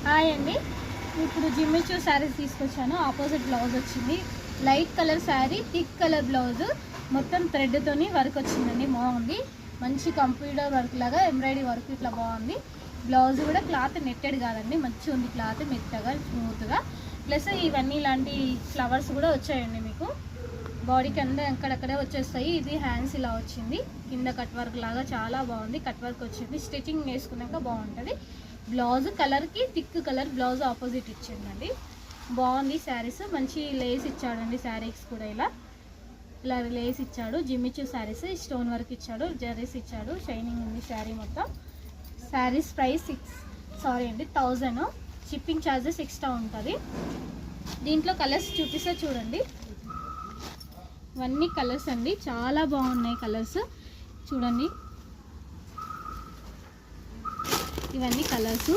Hi అండి, ఇప్పుడు Jimmy Choo saris తీసుకొచ్చాను. ఆపోజిట్ బ్లౌజ్ వచ్చింది, light colour sari, thick colour blouse, మొత్తం థ్రెడ్తోని వర్క్ వచ్చిందండి. బాగుంది, మంచి కంప్యూటర్ వర్క్ లాగా ఎంబ్రాయిడరీ వర్క్ ఇట్లా బాగుంది. బ్లౌజ్ కూడా క్లాత్ నెట్టెడ్ కాదండి, మంచిగా ఉంది క్లాత్, మెత్తగా స్మూత్గా. ప్లస్ ఇవన్నీ ఇలాంటి ఫ్లవర్స్ కూడా వచ్చాయండి. మీకు బాడీకి అక్కడక్కడే వచ్చేస్తాయి. ఇది హ్యాండ్స్ ఇలా వచ్చింది, కింద కట్ వర్క్ లాగా చాలా బాగుంది. కట్ వర్క్ వచ్చింది, స్టిచ్చింగ్ వేసుకున్నాక బాగుంటుంది. బ్లౌజ్ కలర్కి థిక్ కలర్ బ్లౌజ్ ఆపోజిట్ ఇచ్చిందండి. బాగుంది శారీస్. మంచి లేస్ ఇచ్చాడండి శారీస్ కూడా, ఇలా లేస్ ఇచ్చాడు. జిమ్మిచూ శారీస్, స్టోన్ వర్క్ ఇచ్చాడు, జరీస్ ఇచ్చాడు, షైనింగ్ ఉంది శారీ మొత్తం. Saris price 1000. Shipping charges extra ఉంటుంది. దీంట్లో కలర్స్ చూపిస్తే చూడండి. ఇవన్నీ కలర్స్ అండి, చాలా బాగున్నాయి కలర్స్ చూడండి. ఇవన్నీ కలర్స్